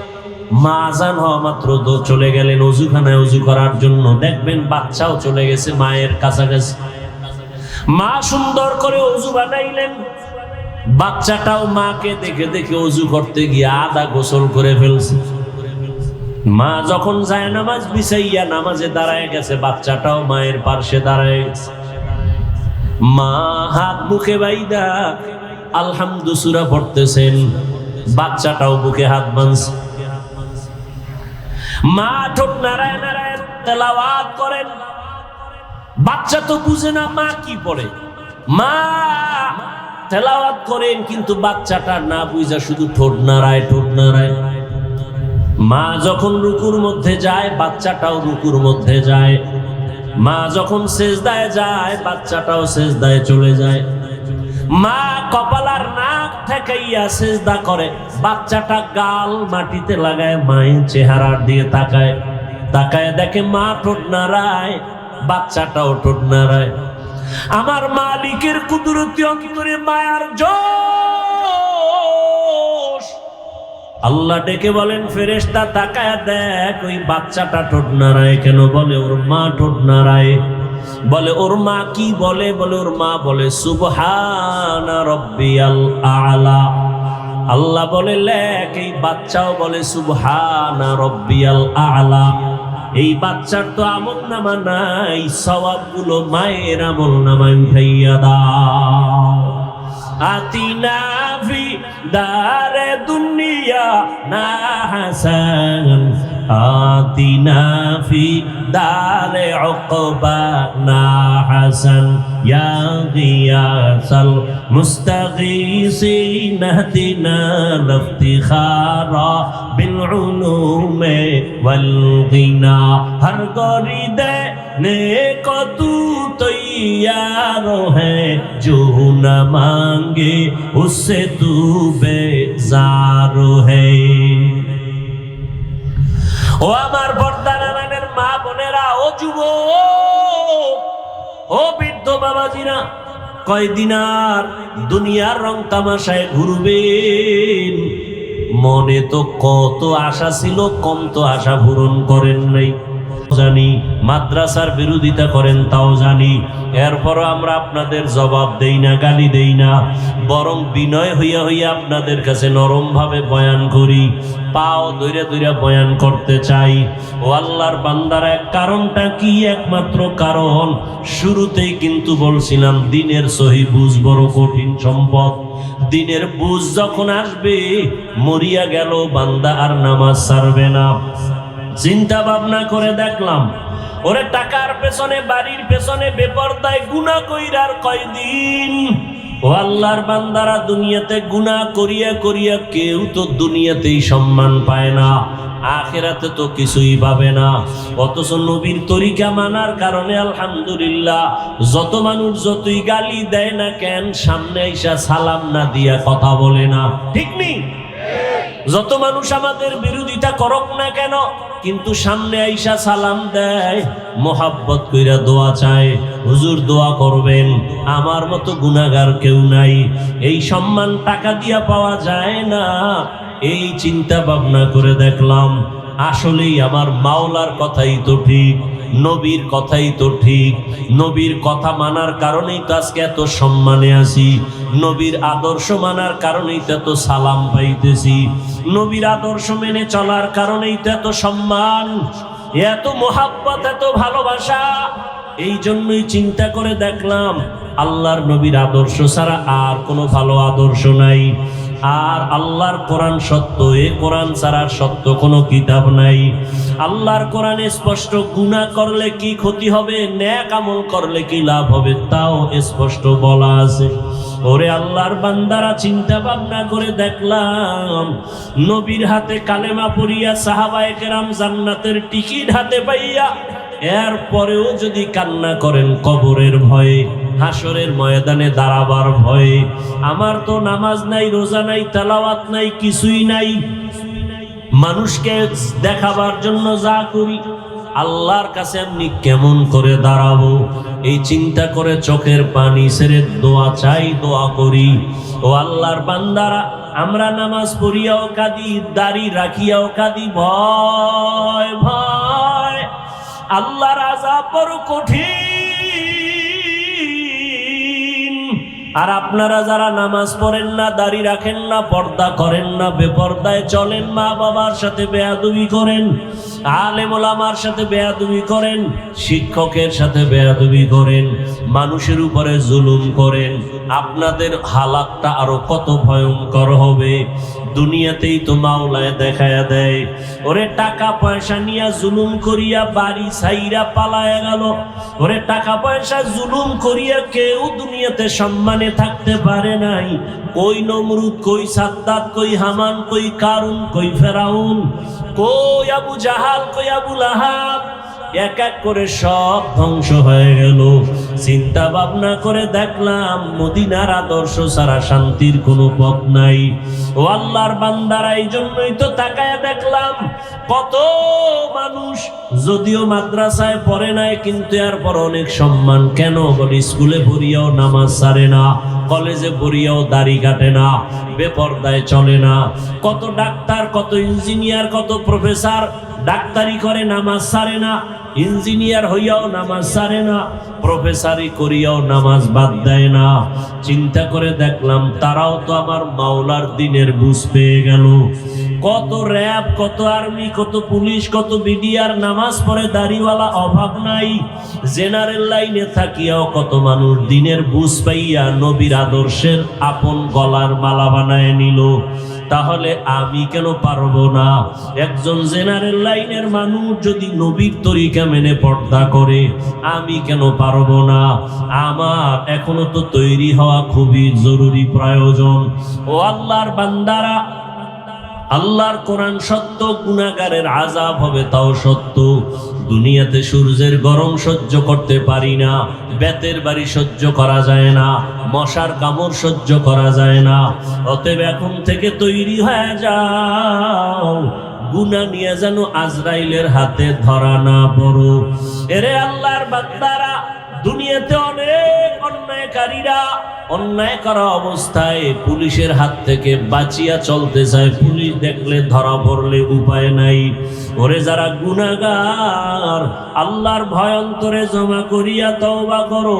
মা আজান হওয়া মাত্র তো চলে গেলেন অজুখানায় অজু করার জন্য, দেখবেন বাচ্চাও চলে গেছে মায়ের কাছাকাছি। মা সুন্দর করে অজু বানাইলেন, বাচ্চাটাও মাকে দেখে দেখে অজু করতে গিয়ে আধা গোসল করে ফেলছে। মা যখন যায় নামাজ বিছাইয়া নামাজে দাঁড়ায় গেছে, বাচ্চাটাও মায়ের পাশে দাঁড়ায় গেছে। মা হাত মুখে বাইদা আলহামদু সূরা পড়তেছেন, বাচ্চাটাও বুকে হাত বাঁধছে। মা ঠোঁট নাড়ায় নাড়ায় তেলাওয়াত করেন। বাচ্চা তো বুঝে না মা কি পড়ে, মা তেলাওয়াত করেন, কিন্তু বাচ্চাটা না বুঝা শুধু ঠোঁট নাড়ায় ঠোঁট নাড়ায়। মা যখন রুকুর মধ্যে যায় বাচ্চাটাও রুকুর মধ্যে যায়, মা যখন সেজদায় যায় বাচ্চাটাও সেজদায় চলে যায়। মা কপালার নাক ঠেকাইয়া সেজদা করে, বাচ্চাটা গাল মাটিতে লাগায় মায়ের চেহারার দিয়ে তাকায়, তাকায় দেখে মা ঠোঁট নাড়ায়, বাচ্চাটাও ঠোঁট নাড়ায়। আমার মালিকের কুদরতি অন্তরে মায়ার জোশ। আল্লাহ ডেকে বলেন, ফেরেশতা তাকায় দেখ ওই বাচ্চাটা ঠোঁট নাড়ায় কেন? বলে ওর মা ঠোঁট নাড়ায়। বলে ওর মা কি বলে? বলে ওর মা বলে সুবহানা রাব্বিয়াল আ'লা। আল্লাহ বলে লেখ এই বাচ্চাও বলে সুবহানা রাব্বিয়াল আ'লা। এই বাচ্চার তো আমল নামা নাই, সওয়াবগুলো মায়ের আমল নামায় উঠাইয়া দাও। আতিনা ফি দারে দুনিয়া না হাসান, আতিনা ফি দারে উকবা না হাসান, ইয়া গিয়াসাল মুস্তাগীসিন ইহদিনা লিফতিখারা বিল উলুমে ওয়াল গিনা। হর গরিদে नेको तू तैयार है, जो न मांगे उससे तू बेजार है। ও আমার বর্দানানের মা বোনেরা, ও যুবক, ও বৃদ্ধ বাবাজিরা, কয়দিন আর দুনিয়ার রং তামাশায় ঘুরবেন? মনে তো কত আশা ছিল, কম তো আশা পূরণ করেন নাই জানি, মাদ্রাসার বিরোধিতা করেন তাও জানি, এরপরও আমরা আপনাদের জবাব দেই না, গালি দেই না, বরং বিনয় হইয়া হইয়া আপনাদের কাছে নরম ভাবে বয়ান করি, পাও দইরা দইরা বয়ান করতে চাই। ও আল্লাহর বান্দারা, এক কারণটা কি? একমাত্র কারণ শুরুতেই কিন্তু বলছিলাম দিনের সহি বুঝ বড় কঠিন সম্পদ। দিনের বুঝ যখন আসবে, মরিয়া গেল বান্দা আর নামাজ ছাড়বে না। চিন্তা ভাবনা করে দেখলাম, ওরে টাকার পেছনে বাড়ির পেছনে বেপরদায় গুনাহ কইরার কয়দিন। ও আল্লাহর বান্দারা, দুনিয়াতে গুনাহ করিয়া করিয়া কেউ তো দুনিয়াতেই সম্মান পায় না, আখিরাতে তো কিছুই পাবে না। অথচ নবীর তরিকা মানার কারণে আলহামদুলিল্লাহ, যত মানুষ যতই গালি দেয় না কেন, সামনে আইসা সালাম না দিয়া কথা বলে না, ঠিক নেই? যত মানুষ আমাদের বিরোধিতা করুক না কেন, কিন্তু সামনে আইসা সালাম দেয়, মোহাব্বত কইরা দোয়া চায়, হুজুর দোয়া করবেন, আমার মতো গুনাহগার কেউ নাই। এই সম্মান টাকা দিয়া পাওয়া যায় না। এই চিন্তা ভাবনা করে দেখলাম, আসলেই আমার মাওলার কথাই তো ঠিক, নবীর কথাই তো ঠিক। নবীর কথা মানার কারণেই তো আজকে এত সম্মানে আছি, নবীর আদর্শ মানার কারণেই তো এত সালাম পাইতেছি, নবীর আদর্শ মেনে চলার কারণেই তো এত সম্মান, এত মোহাব্বত, এত ভালোবাসা। এই জন্যই চিন্তা করে দেখলাম, আল্লাহর নবীর আদর্শ ছাড়া আর কোনো ভালো আদর্শ নাই। আর আল্লাহর কোরআন সত্য, এ কোরআন ছাড়া সত্য কোনো কিতাব নাই। আল্লাহর কোরআনে স্পষ্ট গুনাহ করলে কি ক্ষতি হবে, নেক আমল করলে কি লাভ হবে, তাও স্পষ্ট বলা আছে। ওরে আল্লাহর বান্দারা, চিন্তা ভাবনা করে দেখলাম, নবীর হাতে কালেমা পড়িয়া সাহাবায়ে কেরাম জান্নাতের টিকিট হাতে পাইয়া, এর পরেও যদি কান্না করেন কবরের ভয়ে, হাসরের ময়দানে দাঁড়াবার ভয়ে, আমার তো নামাজ নাই, রোজা নাই, তেলাওয়াত নাই, কিছুই নাই, মানুষকে দেখাবার জন্য যা করি, আল্লাহর কাছে আমি কেমন করে দাঁড়াবো, এই চিন্তা করে চোখের পানি ছেড়ে দোয়া চাই, দোয়া করি। ও আল্লাহর বান্দারা, আমরা নামাজ পড়িয়াও কাঁদি, দাড়ি রাখিয়াও কাঁদি, ভয় ভয়, আল্লাহর আযাব বড় কঠিন। আর আপনারা যারা নামাজ পড়েন না, দাড়ি রাখেন না, পর্দা করেন না, বেপর্দায় চলেন, মা বাবার সাথে বেয়াদবি করেন, আলেম ওলামার সাথে বেয়াদবি করেন, শিক্ষকের সাথে বেয়াদবি করেন, মানুষের উপরে জুলুম করেন, আপনাদের হালাতটা আরো কত ভয়ঙ্কর হবে। দুনিয়াতেই তো মাওলায় দেখায়া দেয়, ওরে টাকা পয়সা নিয়া জুলুম করিয়া বাড়ি ছাইরা পালায়া গেল, ওরে টাকা পয়সা জুলুম করিয়া কেউ দুনিয়াতে সম্মানে থাকতে পারে নাই। কই নমরুদ, কই সাদ্দাত, কই হামান, কই কারুন, কই ফেরাউন, কই আবু জাহাল, কই আবু লাহাব, এক এক করে সব ধ্বংস হয়ে গেল। চিন্তা ভাবনা করে দেখলাম মদিনার আদর্শ ছাড়া শান্তির কোনো পথ নাই। ও আল্লাহর বান্দারা, এই জন্যই তো তাকায় দেখলাম কত মানুষ যদিও মাদ্রাসায় পড়ে নাই, কিন্তু এরপর অনেক সম্মান। কেন বলে স্কুলে পড়িয়াও নামাজ ছাড়ে না, কলেজে পড়িয়াও দাড়ি কাটে না, বেপরদায় চলে না। কত ডাক্তার, কত ইঞ্জিনিয়ার, কত প্রফেসর ডাক্তারি করে নামাজ ছাড়ে না, ইঞ্জিনিয়ার হইয়াও নামাজ ছাড়ে না, প্রফেসরি করিয়াও নামাজ বাদ দেয় না। চিন্তা করে দেখলাম তারাও তো আমার মাওলার দিনের বুঝ পেয়ে গেল। কত র্যাব, কত আর্মি, কত পুলিশ, কত বিডিআর নামাজ পড়ে দাড়িওয়ালা, অভাব নাই। জেনারেল লাইনে থাকিয়াও কত মানুষ দিনের বুঝ পাইয়া নবীর আদর্শের আপন গলার মালা বানায় নিল। তাহলে আমি কেন পারবো না? একজন জেনারেল লাইনের মানুষ যদি নবীর তরিকা মেনে পর্দা করে, আমি কেন পারবো না? আমার এখনো তো তৈরি হওয়া খুবই জরুরি, প্রয়োজন। ও আল্লাহর বান্দারা, আল্লাহর কোরআন সত্য, গুনাহগারের আযাব হবে তাও সত্য। দুনিয়াতে সূর্যের গরম সহ্য করতে পারি না, বেতের বাড়ি সহ্য করা যায় না, মশার কামড় সহ্য করা যায় না। অতএব এখন থেকে তৈরি হয়ে যাও, গুনাহ নিয়ে যেন আজরাইলের হাতে ধরা না পড়ো। এরে আল্লাহর বান্দারা, দুনিয়াতে অনেক অন্যায়কারীরা অন্যায় করা অবস্থায় পুলিশের হাত থেকে বাঁচিয়া চলতে চায়। পুলিশ দেখলে ধরা পড়লে উপায় নাই। ওরে যারা গুনাহগার, আল্লাহর ভয় অন্তরে জমা করিয়া তওবা করো।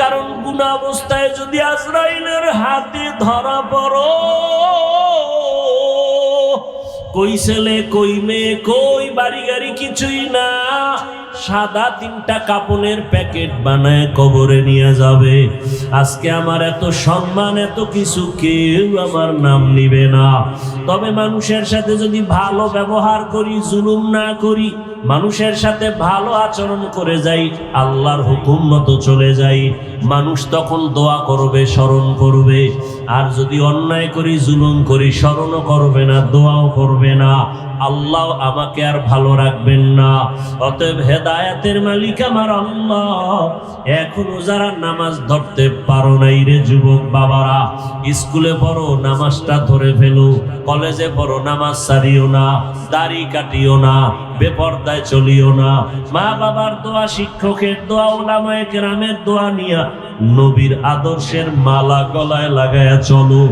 কারণ গুনাহ অবস্থায় যদি আজরাইলের হাতে ধরা পড়ো, কই ছেলে, কই মেয়ে, কই বাড়ি গাড়ি কিছুই না, সাদা 3টা কাপড়ের প্যাকেট বানায় কবরে নিয়ে যাবে। আজকে আমার এত সম্মান, এত কিছু, কেউ আমার নাম নিবে না। তবে মানুষের সাথে যদি ভালো ব্যবহার করি, জুলুম না করি, মানুষের সাথে ভালো আচরণ করে যাই, আল্লাহর হুকুম মতো চলে যাই, মানুষ তখন দোয়া করবে, স্মরণ করবে। আর যদি অন্যায় করি, জুলুম করি, স্মরণও করবে না, দোয়াও করবে না, আল্লাহ আমাকে আর ভালো রাখবেন না। অতএব হেদায়েতের মালিক আমার আল্লাহ। এখনো যারা নামাজ ধরতে পারো নাই রে যুবক বাবারা, স্কুলে পড়ো, নামাজটা ধরে ফেলো। কলেজে পড়ো, নামাজ ছাড়িও না, দাড়ি কাটিও না, বেপরদায় চলিও না। মা বাবার দোয়া, শিক্ষকের দোয়া, উলামায়ে কেরামের দোয়া নিয়া নবীর আদর্শের মালা গলায় লাগায়া চলো।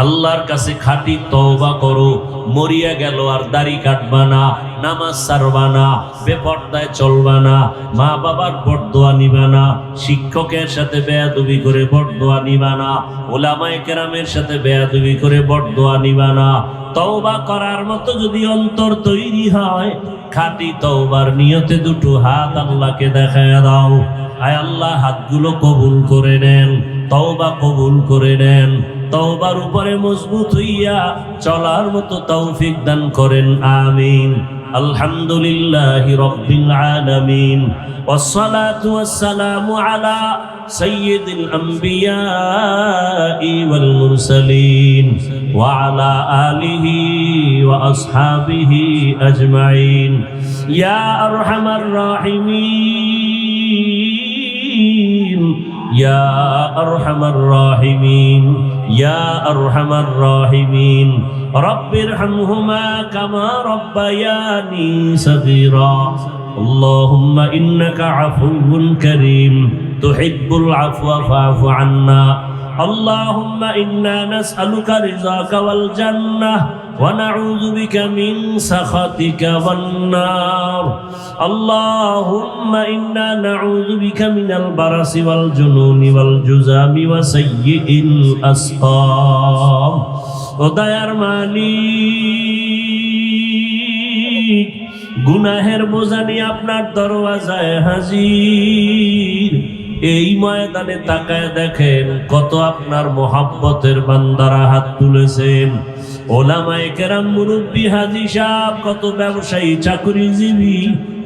আল্লাহর কাছে খাঁটি তওবা করো। মরিয়া গেল আর দাড়ি কাটবা না, নামাজ ছাড়বা না, বেপরদায় চলবা না, মা বাবার বরদোয়া নিবা না, শিক্ষকের সাথে বেয়াদবি করে বরদোয়া নিবা না, উলামায়ে কেরামের সাথে বেয়াদবি করে বরদোয়া নিবা না। তওবা করার মতো যদি অন্তর তৈরি হয়, খাঁটি তওবার নিয়তে দুটো হাত আল্লাহকে দেখায়া দাও। আয় আল্লাহ, হাতগুলো কবুল করে নেন, তওবা কবুল করে নেন। তওবার উপরে মজবুত হইয়া চলার মতো তৌফিক দান করেন, আমিন। আলহামদুলিল্লাহি রাব্বিল আলামিন, ওয়াসসালাতু ওয়াসসালামু আলা সাইয়্যিদিল আম্বিয়াই ওয়াল মুরসালিন ওয়া আলা আলিহি ওয়া আসহাবিহি আজমাইন। ইয়া আরহামার রাহিমিন, ইয়া আরহামার রাহিমিন, ইয়া আরহামার রাহিমিন। রব্বিরহামহুমা কামা রব্বায়ানি সগীরা। আল্লাহুম্মা ইন্নাকা আফুউন কারীম তুহিব্বুল আফওয়া ফা'ফু আন্না। আল্লাহুম্মা ইন্না নাসআলুকা রিযাকা ওয়াল জান্নাহ ওয়া নাউযু বিকা মিন সাখাতিকা ওয়ান নার। আল্লাহুম্মা ইন্না নাউযু বিকা মিনাল বারাসি ওয়াল জুনুনি ওয়াল জুযামি ওয়া সাইয়্যিল আসকাম। ও দয়ার মালিক, গুনাহের বোঝা নিয়ে আপনার দরওয়াজায় হাজির। এই ময়দানে তাকায় দেখেন কত আপনার মোহাব্বতের বান্দারা হাত তুলেছেন। ওলামায়ে কেরাম, মুরব্বী, হাজী সাহেব, কত ব্যবসায়ী, চাকরিজীবী,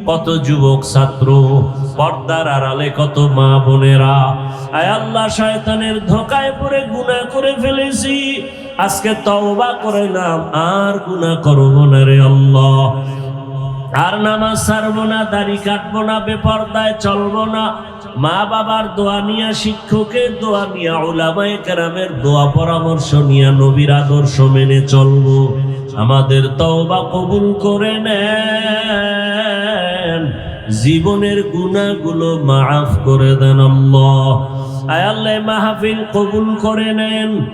কত যুবক ছাত্র, পর্দার আড়ালে কত মা বোনেরা। আয় আল্লাহ, শয়তানের ধোঁকায় পড়ে গুনাহ করে ফেলেছি। আজকে তওবা করলাম, আর গুনাহ করব না রে আল্লাহ, আর নামাজ ছাড়বো না, দাড়ি কাটবো না, বেপরদায় চলবো না, মা বাবার দোয়া নিয়া, শিক্ষকের দোয়া নিয়া, উলামায়ে কেরামের দোয়া পরামর্শ নিয়া, নবীর আদর্শ মেনে চলবো। আমাদের তওবা কবুল করে নেন, জীবনের গুনাহগুলো মাফ করে দেন আল্লাহ। আয় আল্লাহ মাহফিল কবুল করে নেন।